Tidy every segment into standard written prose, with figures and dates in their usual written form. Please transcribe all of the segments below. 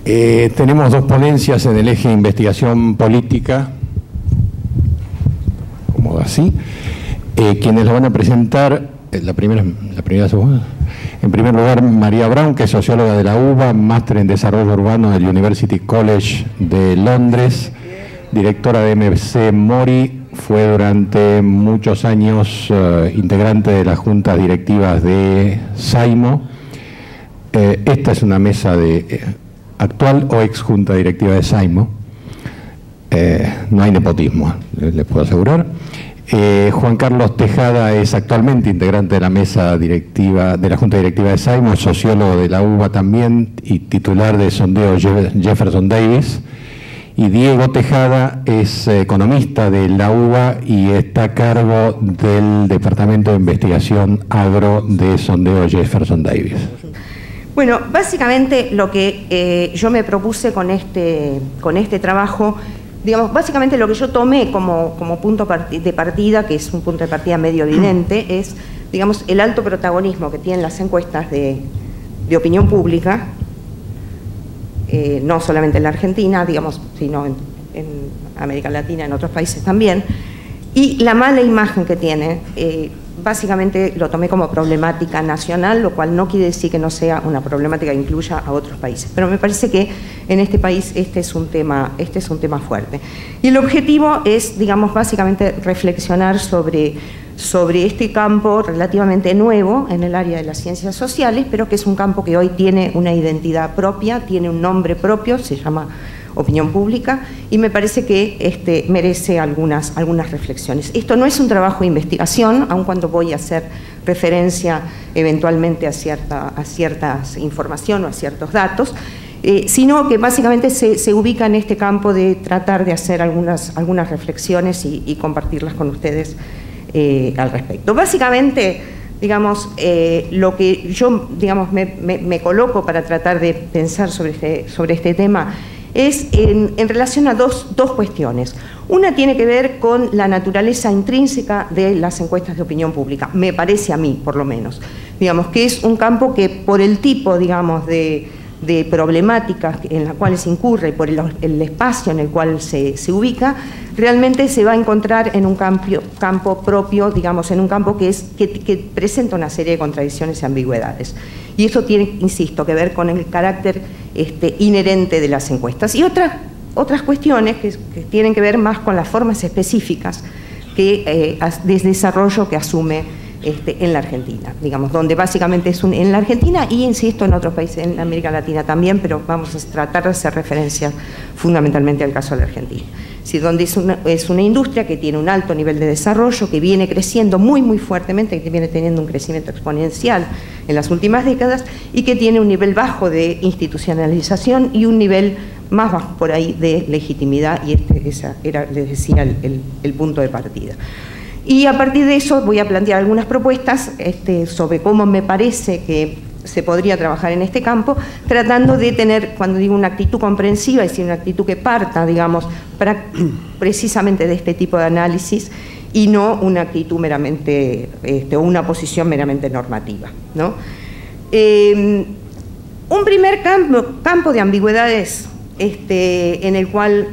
Tenemos dos ponencias en el eje de investigación política, como así, quienes lo van a presentar, la primera en primer lugar, María Brown, que es socióloga de la UBA, máster en desarrollo urbano del University College de Londres, directora de MC Mori, fue durante muchos años integrante de las juntas directivas de Saimo. Esta es una mesa de actual o ex junta directiva de Saimo. No hay nepotismo, les puedo asegurar. Juan Carlos Tejada es actualmente integrante de la mesa directiva de la junta directiva de Saimo, sociólogo de la UBA también y titular de sondeo Jefferson Davis. Y Diego Tejada es economista de la UBA y está a cargo del Departamento de Investigación Agro de sondeo Jefferson Davis. Bueno, básicamente lo que yo me propuse con este trabajo, digamos, básicamente lo que yo tomé como punto de partida, que es un punto de partida medio evidente, es, digamos, el alto protagonismo que tienen las encuestas de opinión pública, no solamente en la Argentina, digamos, sino en América Latina, en otros países también, y la mala imagen que tiene. Básicamente lo tomé como problemática nacional, lo cual no quiere decir que no sea una problemática que incluya a otros países. Pero me parece que en este país este es un tema fuerte. Y el objetivo es, digamos, básicamente reflexionar sobre este campo relativamente nuevo en el área de las ciencias sociales, pero que es un campo que hoy tiene una identidad propia, tiene un nombre propio, se llama opinión pública, y me parece que merece algunas reflexiones. Esto no es un trabajo de investigación, aun cuando voy a hacer referencia eventualmente a ciertas información o a ciertos datos, sino que básicamente se ubica en este campo de tratar de hacer algunas reflexiones y compartirlas con ustedes al respecto. Básicamente, digamos, lo que yo, digamos, me coloco para tratar de pensar sobre este tema es en relación a dos cuestiones. Una tiene que ver con la naturaleza intrínseca de las encuestas de opinión pública, me parece a mí, por lo menos. Digamos que es un campo que, por el tipo, digamos, de problemáticas en las cuales incurre y por el espacio en el cual se ubica, realmente se va a encontrar en un campo propio, digamos, en un campo que presenta una serie de contradicciones y ambigüedades. Y eso tiene, insisto, que ver con el carácter inherente de las encuestas. Y otras cuestiones que tienen que ver más con las formas específicas de desarrollo que asume en la Argentina, digamos, donde básicamente es en la Argentina y, insisto, en otros países, en América Latina también, pero vamos a tratar de hacer referencia fundamentalmente al caso de la Argentina. Sí, donde es una industria que tiene un alto nivel de desarrollo, que viene creciendo muy fuertemente, que viene teniendo un crecimiento exponencial en las últimas décadas y que tiene un nivel bajo de institucionalización y un nivel más bajo por ahí de legitimidad, y ese era, les decía, el punto de partida. Y a partir de eso voy a plantear algunas propuestas sobre cómo me parece que se podría trabajar en este campo, tratando de tener, cuando digo una actitud comprensiva, es decir, una actitud que parta, digamos, precisamente de este tipo de análisis y no una actitud meramente, o una posición meramente normativa, ¿no? Un primer campo de ambigüedades en el cual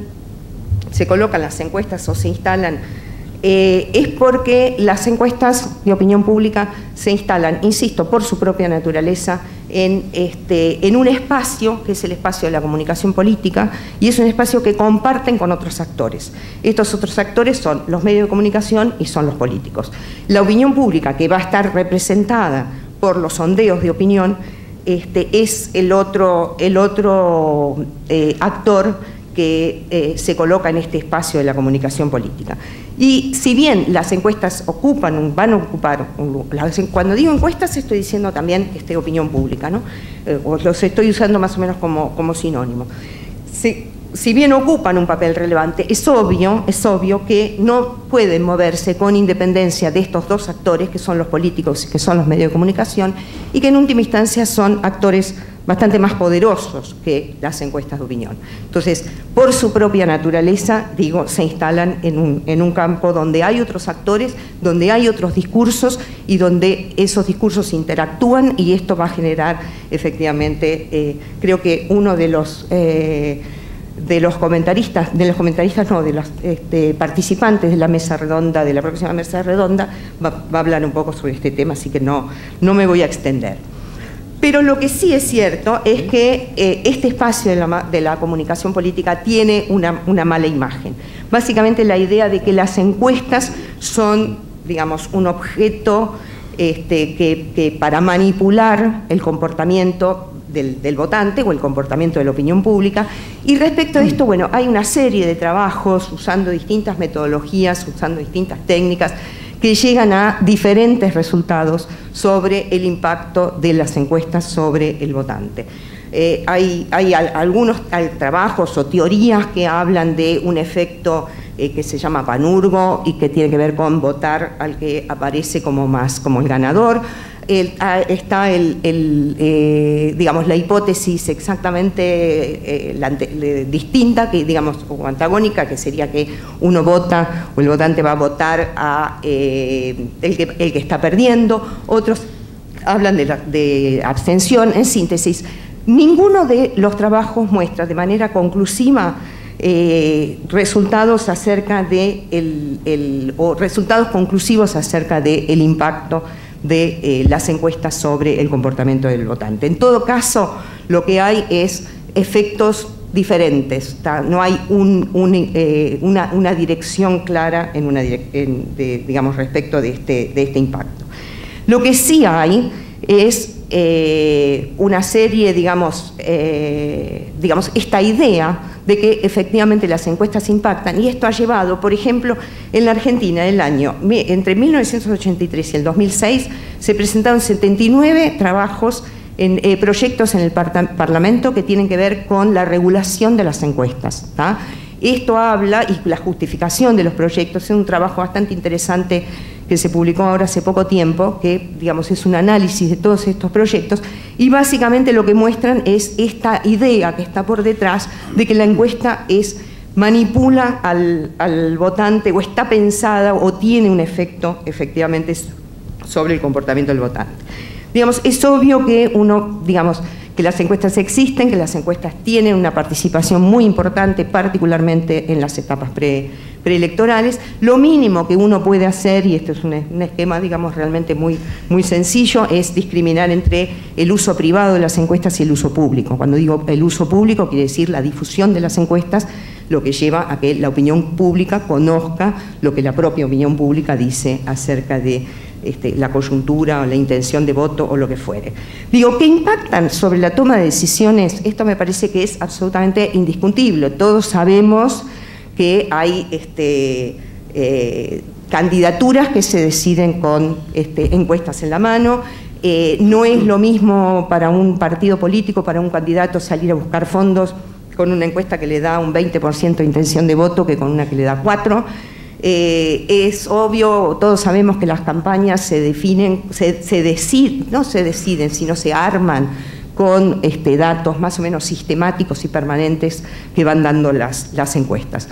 se colocan las encuestas o se instalan es porque las encuestas de opinión pública se instalan, insisto, por su propia naturaleza, en un espacio que es el espacio de la comunicación política, y es un espacio que comparten con otros actores. Estos otros actores son los medios de comunicación y son los políticos. La opinión pública, que va a estar representada por los sondeos de opinión, es el otro actor que se coloca en este espacio de la comunicación política. Y si bien las encuestas van a ocupar cuando digo encuestas estoy diciendo también opinión pública, ¿no? Los estoy usando más o menos como sinónimo. Si bien ocupan un papel relevante, es obvio que no pueden moverse con independencia de estos dos actores, que son los políticos y que son los medios de comunicación, y que en última instancia son actores bastante más poderosos que las encuestas de opinión. Entonces, por su propia naturaleza, digo, se instalan en un campo donde hay otros actores, donde hay otros discursos y donde esos discursos interactúan, y esto va a generar efectivamente, creo que uno de los participantes de la mesa redonda, de la próxima mesa redonda, va a hablar un poco sobre este tema, así que no me voy a extender. Pero lo que sí es cierto es que este espacio de la comunicación política tiene una mala imagen. Básicamente la idea de que las encuestas son, digamos, un objeto que para manipular el comportamiento del votante o el comportamiento de la opinión pública. Y respecto a esto, bueno, hay una serie de trabajos usando distintas metodologías, usando distintas técnicas, que llegan a diferentes resultados sobre el impacto de las encuestas sobre el votante. Hay algunos trabajos o teorías que hablan de un efecto que se llama panurgo y que tiene que ver con votar al que aparece como el ganador. Está digamos, la hipótesis exactamente distinta, o antagónica, que sería que uno vota o el votante va a votar a el que está perdiendo. Otros hablan de abstención. En síntesis, ninguno de los trabajos muestra de manera conclusiva resultados acerca o resultados conclusivos acerca del impacto de las encuestas sobre el comportamiento del votante. En todo caso, lo que hay es efectos diferentes, no hay una dirección clara digamos, respecto de este impacto. Lo que sí hay es una serie, digamos, esta idea de que efectivamente las encuestas impactan, y esto ha llevado, por ejemplo, en la Argentina, entre 1983 y el 2006, se presentaron 79 trabajos, proyectos en el Parlamento que tienen que ver con la regulación de las encuestas, ¿tá? Esto habla, y la justificación de los proyectos, es un trabajo bastante interesante que se publicó ahora hace poco tiempo, que, digamos, es un análisis de todos estos proyectos, y básicamente lo que muestran es esta idea que está por detrás de que la encuesta manipula al votante, o está pensada o tiene un efecto efectivamente sobre el comportamiento del votante. Digamos, es obvio que que las encuestas existen, que las encuestas tienen una participación muy importante, particularmente en las etapas preelectorales. Lo mínimo que uno puede hacer, y esto es un esquema, digamos, realmente muy sencillo, es discriminar entre el uso privado de las encuestas y el uso público. Cuando digo el uso público, quiere decir la difusión de las encuestas, lo que lleva a que la opinión pública conozca lo que la propia opinión pública dice acerca de la coyuntura o la intención de voto o lo que fuere. Digo, ¿qué impactan sobre la toma de decisiones? Esto me parece que es absolutamente indiscutible. Todos sabemos que hay candidaturas que se deciden con encuestas en la mano. No es lo mismo para un partido político, para un candidato, salir a buscar fondos con una encuesta que le da un 20% de intención de voto que con una que le da 4%. Es obvio, todos sabemos que las campañas se definen, no se deciden, sino se arman con datos más o menos sistemáticos y permanentes que van dando las encuestas.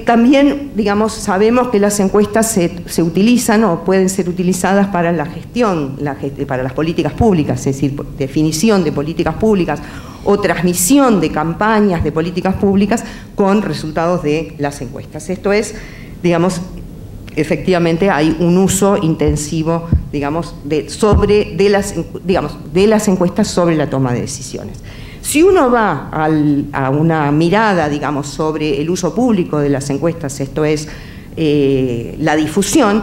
También, digamos, sabemos que las encuestas se utilizan o pueden ser utilizadas para la gestión, para las políticas públicas, es decir, definición de políticas públicas o transmisión de campañas de políticas públicas con resultados de las encuestas. Esto es, digamos, efectivamente hay un uso intensivo, digamos, de las encuestas sobre la toma de decisiones. Si uno va a una mirada, digamos, sobre el uso público de las encuestas, esto es, la difusión,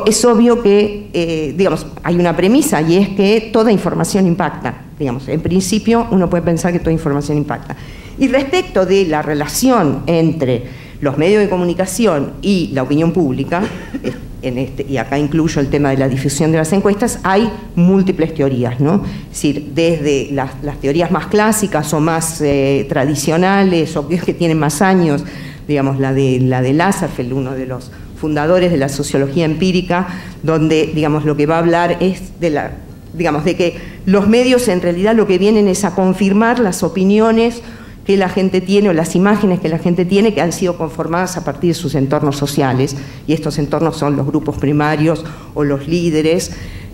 es obvio que, hay una premisa, y es que toda información impacta. En principio, uno puede pensar que toda información impacta. Y respecto de la relación entre los medios de comunicación y la opinión pública, y acá incluyo el tema de la difusión de las encuestas, hay múltiples teorías, ¿no? Es decir, desde las teorías más clásicas o más tradicionales, o que tienen más años, digamos, la de Lazarsfeld, uno de los fundadores de la sociología empírica, donde, digamos, lo que va a hablar es de digamos, de que los medios en realidad lo que vienen es a confirmar las opiniones que la gente tiene o las imágenes que la gente tiene que han sido conformadas a partir de sus entornos sociales, y estos entornos son los grupos primarios o los líderes,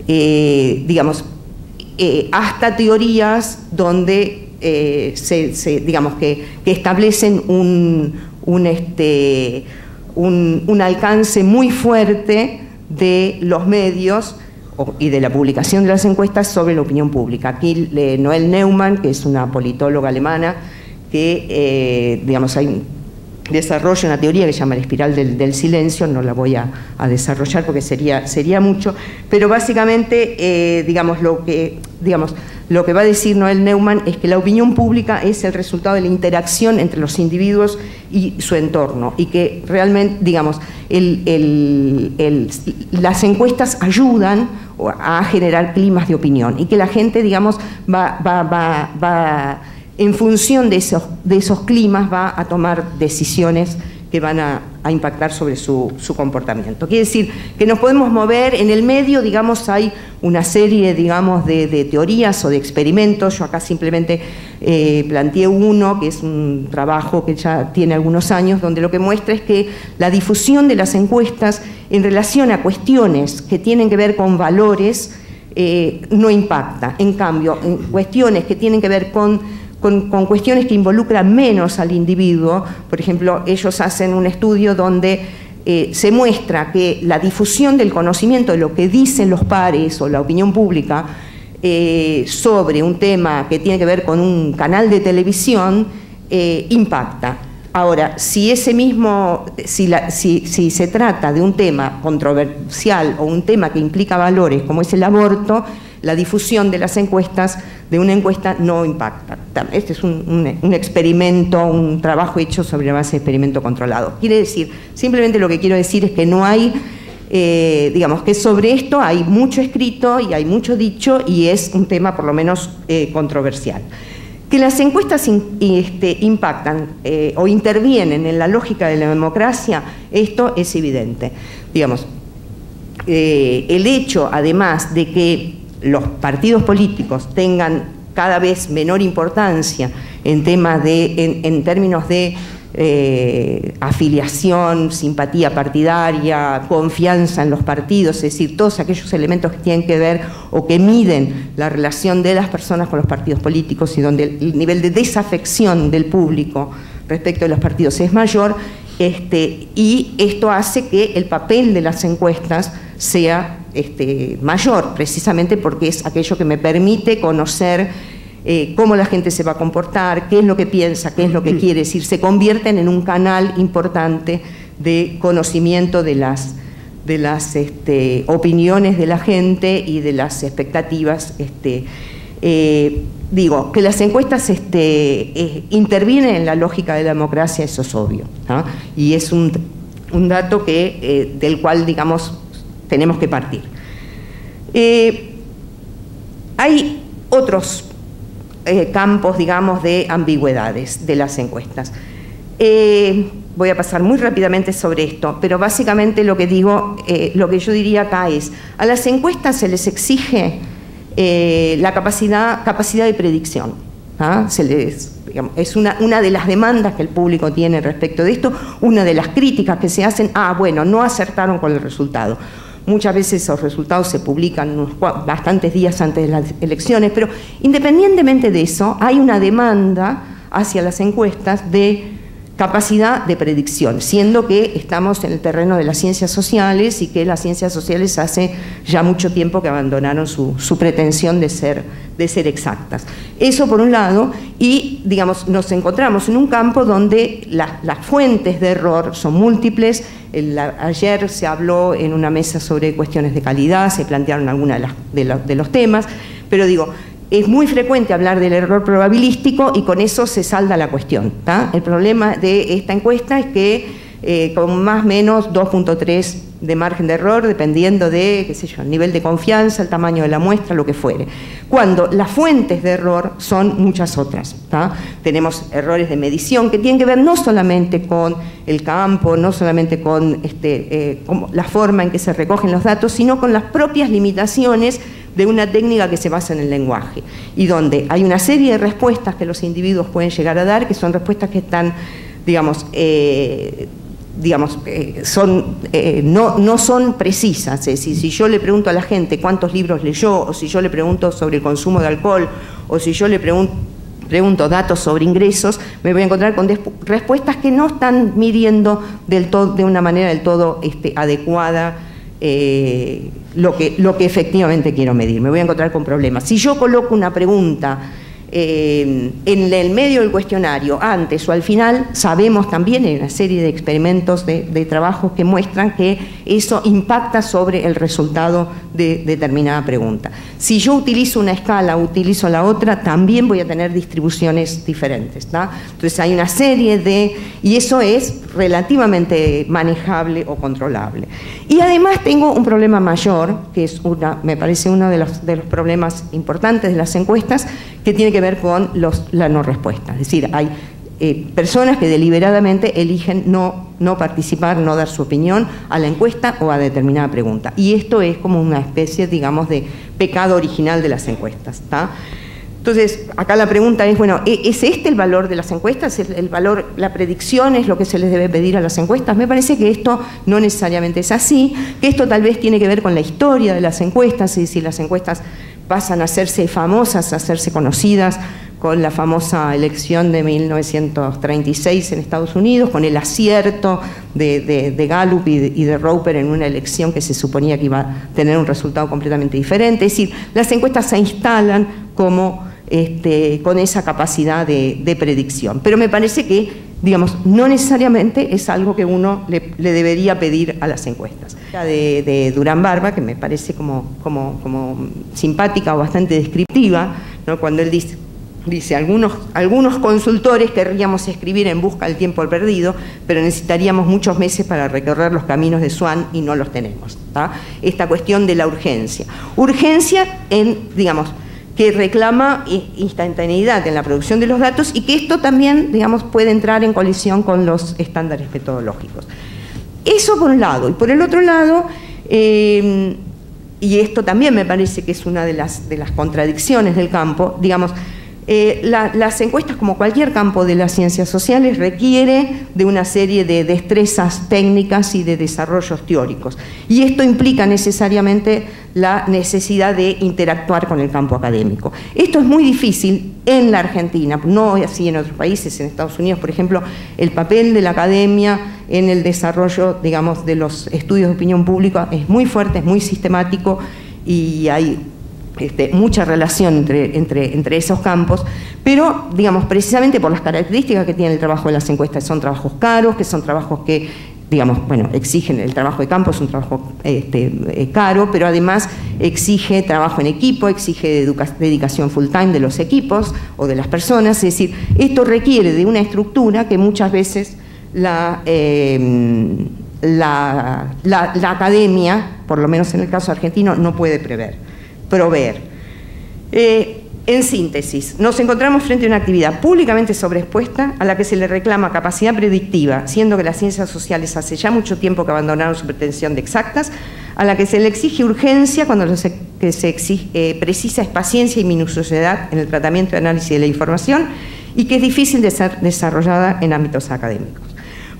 digamos, hasta teorías donde digamos que establecen un alcance muy fuerte de los medios y de la publicación de las encuestas sobre la opinión pública. Aquí Noel Neumann, que es una politóloga alemana, que digamos desarrolla una teoría que se llama la espiral del silencio, no la voy a desarrollar porque sería mucho, pero básicamente digamos, lo que va a decir Noel Neumann es que la opinión pública es el resultado de la interacción entre los individuos y su entorno, y que realmente, digamos, las encuestas ayudan a generar climas de opinión, y que la gente, digamos, va en función de esos climas va a tomar decisiones que van a impactar sobre su comportamiento. Quiere decir que nos podemos mover en el medio, digamos, hay una serie, digamos, de teorías o de experimentos. Yo acá simplemente planteé uno, que es un trabajo que ya tiene algunos años, donde lo que muestra es que la difusión de las encuestas en relación a cuestiones que tienen que ver con valores no impacta. En cambio, en cuestiones que tienen que ver con cuestiones que involucran menos al individuo, por ejemplo, ellos hacen un estudio donde se muestra que la difusión del conocimiento de lo que dicen los pares o la opinión pública sobre un tema que tiene que ver con un canal de televisión impacta. Ahora, si se trata de un tema controversial o un tema que implica valores como es el aborto, la difusión de las encuestas, de una encuesta, no impacta. Este es un experimento, un trabajo hecho sobre la base de experimento controlado. Quiere decir, simplemente lo que quiero decir es que no hay, digamos, que sobre esto hay mucho escrito y hay mucho dicho, y es un tema por lo menos controversial. Que las encuestas impactan o intervienen en la lógica de la democracia, esto es evidente. Digamos, el hecho, además, de que los partidos políticos tengan cada vez menor importancia en términos de afiliación, simpatía partidaria, confianza en los partidos, es decir, todos aquellos elementos que tienen que ver o que miden la relación de las personas con los partidos políticos, y donde el nivel de desafección del público respecto de los partidos es mayor, y esto hace que el papel de las encuestas sea mayor, precisamente porque es aquello que me permite conocer cómo la gente se va a comportar, qué es lo que piensa, qué es lo que quiere, es decir, se convierten en un canal importante de conocimiento de las opiniones de la gente y de las expectativas. Digo, que las encuestas intervienen en la lógica de la democracia, eso es obvio, ¿no? Y es un dato del cual, digamos, tenemos que partir. Hay otros campos, digamos, de ambigüedades de las encuestas. Voy a pasar muy rápidamente sobre esto, pero básicamente lo que yo diría acá es, a las encuestas se les exige la capacidad de predicción, ¿ah? Es una de las demandas que el público tiene respecto de esto, una de las críticas que se hacen, bueno, no acertaron con el resultado. Muchas veces esos resultados se publican bastantes días antes de las elecciones, pero independientemente de eso, hay una demanda hacia las encuestas de capacidad de predicción, siendo que estamos en el terreno de las ciencias sociales y que las ciencias sociales hace ya mucho tiempo que abandonaron su pretensión de ser exactas. Eso por un lado, y digamos, nos encontramos en un campo donde las fuentes de error son múltiples. Ayer se habló en una mesa sobre cuestiones de calidad, se plantearon algunos de los temas, pero digo, es muy frecuente hablar del error probabilístico y con eso se salda la cuestión, ¿tá? El problema de esta encuesta es que con más o menos 2.3 de margen de error, dependiendo de, qué sé yo, el nivel de confianza, el tamaño de la muestra, lo que fuere. Cuando las fuentes de error son muchas otras, ¿tá? Tenemos errores de medición que tienen que ver no solamente con el campo, no solamente con la forma en que se recogen los datos, sino con las propias limitaciones de una técnica que se basa en el lenguaje y donde hay una serie de respuestas que los individuos pueden llegar a dar, que son respuestas que están, no son precisas. Es decir, si yo le pregunto a la gente cuántos libros leyó, o si yo le pregunto sobre el consumo de alcohol, o si yo le pregunto datos sobre ingresos, me voy a encontrar con respuestas que no están midiendo de una manera del todo adecuada lo que efectivamente quiero medir. Me voy a encontrar con problemas. Si yo coloco una pregunta en el medio del cuestionario, antes o al final, sabemos también, hay una serie de experimentos de trabajos que muestran que eso impacta sobre el resultado de determinada pregunta. Si yo utilizo una escala o utilizo la otra, también voy a tener distribuciones diferentes, ¿tá? Entonces hay una serie y eso es relativamente manejable o controlable. Y además tengo un problema mayor, que es me parece uno de los problemas importantes de las encuestas, que tiene que ver con la no respuesta. Es decir, hay personas que deliberadamente eligen no participar, no dar su opinión a la encuesta o a determinada pregunta. Y esto es como una especie, digamos, de pecado original de las encuestas, ¿tá? Entonces, acá la pregunta es, bueno, ¿es este el valor de las encuestas? ¿El valor, la predicción es lo que se les debe pedir a las encuestas? Me parece que esto no necesariamente es así, que esto tal vez tiene que ver con la historia de las encuestas, y si las encuestas pasan a hacerse famosas, a hacerse conocidas, con la famosa elección de 1936 en Estados Unidos, con el acierto de Gallup y de Roper en una elección que se suponía que iba a tener un resultado completamente diferente. Es decir, las encuestas se instalan como con esa capacidad de predicción. Pero me parece que, digamos, no necesariamente es algo que uno le debería pedir a las encuestas. De Durán Barba, que me parece como simpática o bastante descriptiva, ¿no? Cuando él dice algunos consultores querríamos escribir en busca del tiempo perdido, pero necesitaríamos muchos meses para recorrer los caminos de Swann y no los tenemos, ¿tá? Esta cuestión de la urgencia. Urgencia que reclama instantaneidad en la producción de los datos y que esto también, digamos, puede entrar en colisión con los estándares metodológicos. Eso por un lado. Y por el otro lado, y esto también me parece que es una de las contradicciones del campo, digamos, las encuestas, como cualquier campo de las ciencias sociales, requiere de una serie de destrezas técnicas y de desarrollos teóricos. Y esto implica necesariamente la necesidad de interactuar con el campo académico. Esto es muy difícil en la Argentina, no así en otros países. En Estados Unidos, por ejemplo, el papel de la academia en el desarrollo, digamos, de los estudios de opinión pública es muy fuerte, es muy sistemático y hay mucha relación entre esos campos, pero, digamos, precisamente por las características que tiene el trabajo de las encuestas, son trabajos caros, que son trabajos que, digamos, bueno, exigen, el trabajo de campo es un trabajo caro, pero además exige trabajo en equipo, exige dedicación full time de los equipos o de las personas. Es decir, esto requiere de una estructura que muchas veces la academia, por lo menos en el caso argentino, no puede proveer. En síntesis, nos encontramos frente a una actividad públicamente sobreexpuesta a la que se le reclama capacidad predictiva, siendo que las ciencias sociales hace ya mucho tiempo que abandonaron su pretensión de exactas, a la que se le exige urgencia cuando lo que se precisa es paciencia y minuciosidad en el tratamiento y análisis de la información, y que es difícil de ser desarrollada en ámbitos académicos.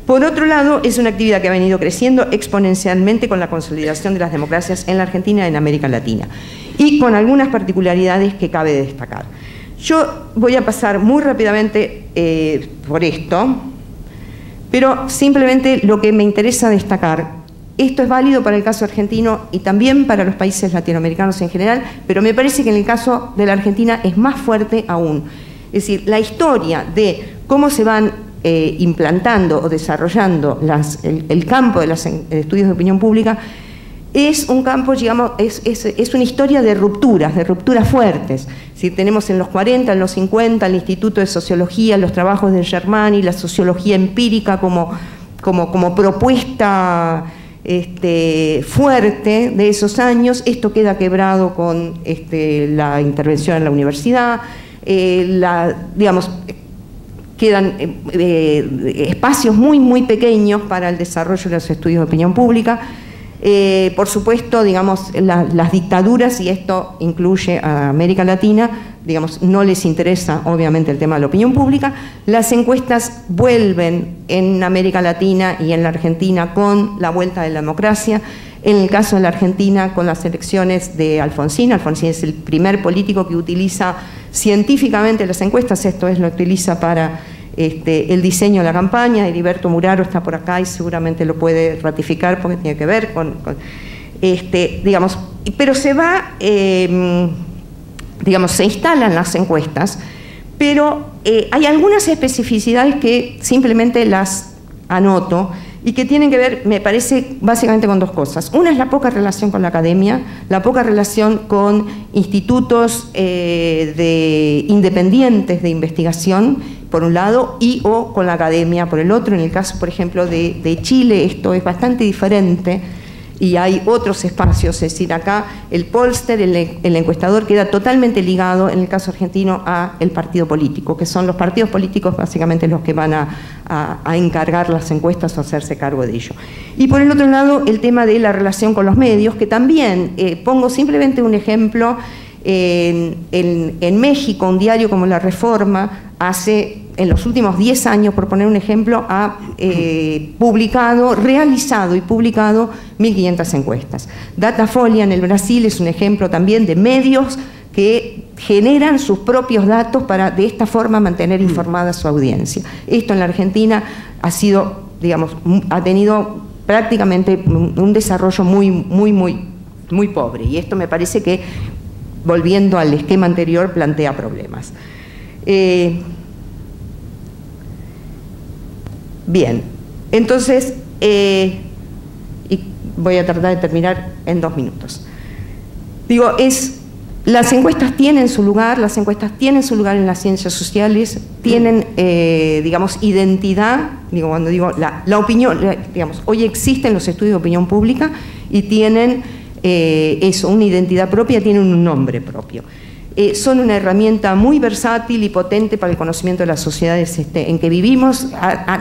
Por otro lado, es una actividad que ha venido creciendo exponencialmente con la consolidación de las democracias en la Argentina y en América Latina, y con algunas particularidades que cabe destacar. Yo voy a pasar muy rápidamente por esto, pero simplemente lo que me interesa destacar, esto es válido para el caso argentino y también para los países latinoamericanos en general, pero me parece que en el caso de la Argentina es más fuerte aún. Es decir, la historia de cómo se van implantando o desarrollando el campo de los estudios de opinión pública es un campo, digamos, es una historia de rupturas fuertes. Si tenemos en los 40, en los 50, el Instituto de Sociología, los trabajos de Germani, la sociología empírica como propuesta fuerte de esos años, esto queda quebrado con la intervención en la universidad, digamos, quedan espacios muy pequeños para el desarrollo de los estudios de opinión pública. Por supuesto, digamos, las dictaduras, y esto incluye a América Latina, digamos, no les interesa obviamente el tema de la opinión pública. Las encuestas vuelven en América Latina y en la Argentina con la vuelta de la democracia. En el caso de la Argentina, con las elecciones de Alfonsín. Alfonsín es el primer político que utiliza científicamente las encuestas, esto es, lo utiliza para el diseño de la campaña. Heriberto Muraro está por acá y seguramente lo puede ratificar porque tiene que ver con digamos, pero se va, digamos, se instalan las encuestas, pero hay algunas especificidades que simplemente las anoto y que tienen que ver, me parece, básicamente con dos cosas. Una es la poca relación con la academia, la poca relación con institutos independientes de investigación, por un lado, y o con la academia, por el otro. En el caso, por ejemplo, de Chile, esto es bastante diferente y hay otros espacios, es decir, acá el pollster, el encuestador, queda totalmente ligado, en el caso argentino, a el partido político, que son los partidos políticos básicamente los que van a encargar las encuestas o hacerse cargo de ello. Y por el otro lado, el tema de la relación con los medios, que también, pongo simplemente un ejemplo, en México, un diario como La Reforma, en los últimos 10 años, por poner un ejemplo, ha realizado y publicado 1.500 encuestas. Datafolia en el Brasil es un ejemplo también de medios que generan sus propios datos para de esta forma mantener informada a su audiencia. Esto en la Argentina ha sido, digamos, ha tenido prácticamente un desarrollo muy pobre, y esto me parece que, volviendo al esquema anterior, plantea problemas. Bien, entonces, y voy a tratar de terminar en 2 minutos. Digo, las encuestas tienen su lugar, en las ciencias sociales, tienen, digamos, identidad, digo, cuando digo la opinión, digamos, hoy existen los estudios de opinión pública y tienen una identidad propia, tienen un nombre propio. Son una herramienta muy versátil y potente para el conocimiento de las sociedades en que vivimos,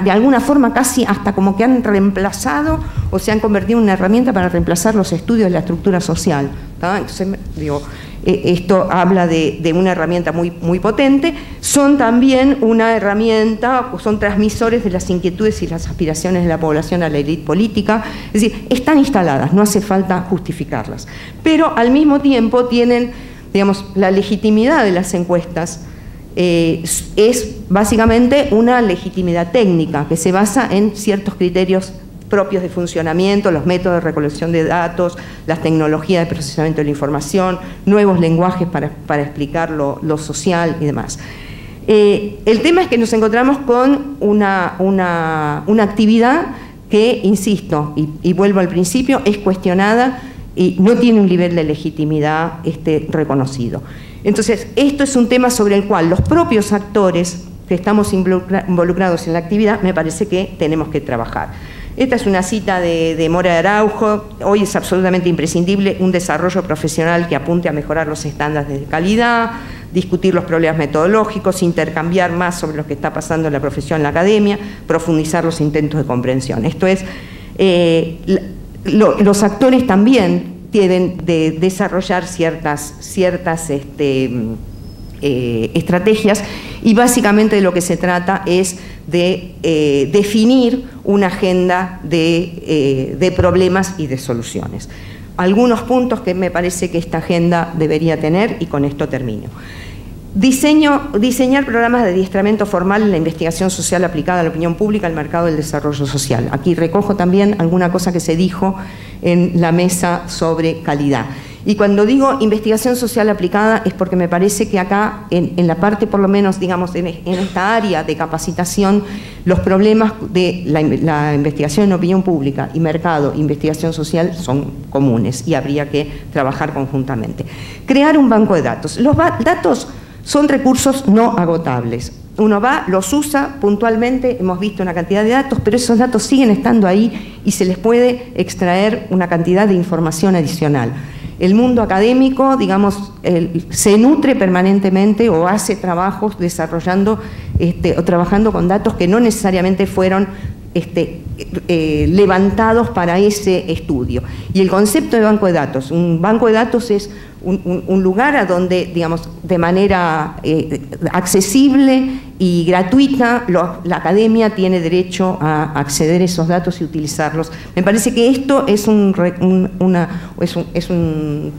de alguna forma casi hasta como que han reemplazado o se han convertido en una herramienta para reemplazar los estudios de la estructura social. Entonces, digo, esto habla de una herramienta muy potente. Son también una herramienta, son transmisores de las inquietudes y las aspiraciones de la población a la élite política. Es decir, están instaladas, no hace falta justificarlas. Pero al mismo tiempo tienen, digamos, la legitimidad de las encuestas es básicamente una legitimidad técnica que se basa en ciertos criterios propios de funcionamiento, los métodos de recolección de datos, las tecnologías de procesamiento de la información, nuevos lenguajes para explicar lo social y demás. El tema es que nos encontramos con una actividad que, insisto, y vuelvo al principio, es cuestionada y no tiene un nivel de legitimidad reconocido. Entonces, esto es un tema sobre el cual los propios actores que estamos involucrados en la actividad, me parece que tenemos que trabajar. Esta es una cita de Mora de Araujo: hoy es absolutamente imprescindible un desarrollo profesional que apunte a mejorar los estándares de calidad, discutir los problemas metodológicos, intercambiar más sobre lo que está pasando en la profesión, en la academia, profundizar los intentos de comprensión. Esto es, los actores también tienen de desarrollar ciertas estrategias, y básicamente de lo que se trata es de definir una agenda de problemas y de soluciones. Algunos puntos que me parece que esta agenda debería tener, y con esto termino. Diseñar programas de adiestramiento formal en la investigación social aplicada a la opinión pública, al mercado del desarrollo social. Aquí recojo también alguna cosa que se dijo en la mesa sobre calidad. Y cuando digo investigación social aplicada es porque me parece que acá, en la parte por lo menos, digamos, en esta área de capacitación, los problemas de la investigación en opinión pública y mercado, investigación social, son comunes y habría que trabajar conjuntamente. Crear un banco de datos. Los datos son recursos no agotables. Uno va, los usa puntualmente, hemos visto una cantidad de datos, pero esos datos siguen estando ahí y se les puede extraer una cantidad de información adicional. El mundo académico, digamos, se nutre permanentemente o hace trabajos desarrollando o trabajando con datos que no necesariamente fueron levantados para ese estudio. Y el concepto de banco de datos, un banco de datos es un lugar a donde, digamos, de manera accesible y gratuita, la academia tiene derecho a acceder a esos datos y utilizarlos. Me parece que esto es un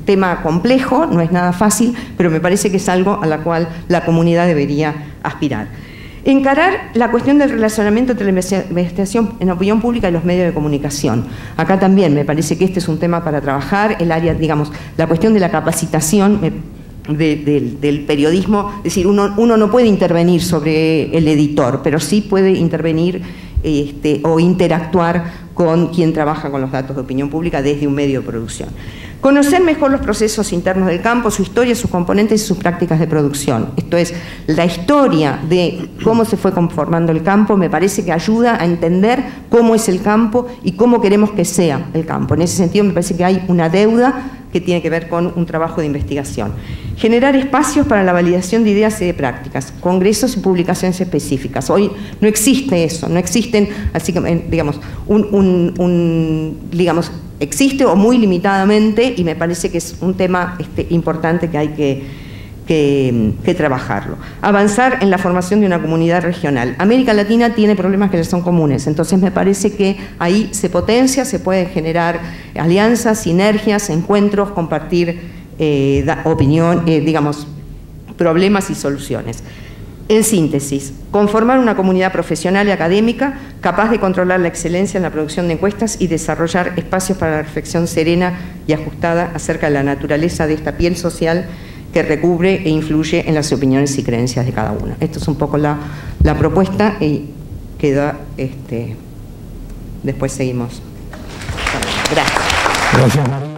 tema complejo, no es nada fácil, pero me parece que es algo a la cual la comunidad debería aspirar. Encarar la cuestión del relacionamiento entre la investigación en opinión pública y los medios de comunicación. Acá también me parece que este es un tema para trabajar, el área, digamos, la cuestión de la capacitación del periodismo, es decir, uno no puede intervenir sobre el editor, pero sí puede intervenir o interactuar con quien trabaja con los datos de opinión pública desde un medio de producción. Conocer mejor los procesos internos del campo, su historia, sus componentes y sus prácticas de producción. Esto es, la historia de cómo se fue conformando el campo me parece que ayuda a entender cómo es el campo y cómo queremos que sea el campo. En ese sentido me parece que hay una deuda que tiene que ver con un trabajo de investigación. Generar espacios para la validación de ideas y de prácticas, congresos y publicaciones específicas. Hoy no existe eso, no existen, así que, digamos, digamos, existe o muy limitadamente, y me parece que es un tema importante que hay que trabajarlo. Avanzar en la formación de una comunidad regional. América Latina tiene problemas que le son comunes, entonces me parece que ahí se potencia, se pueden generar alianzas, sinergias, encuentros, compartir opinión, digamos, problemas y soluciones. En síntesis, conformar una comunidad profesional y académica capaz de controlar la excelencia en la producción de encuestas y desarrollar espacios para la reflexión serena y ajustada acerca de la naturaleza de esta piel social que recubre e influye en las opiniones y creencias de cada uno. Esto es un poco la propuesta y queda, después seguimos. Gracias. Gracias, María.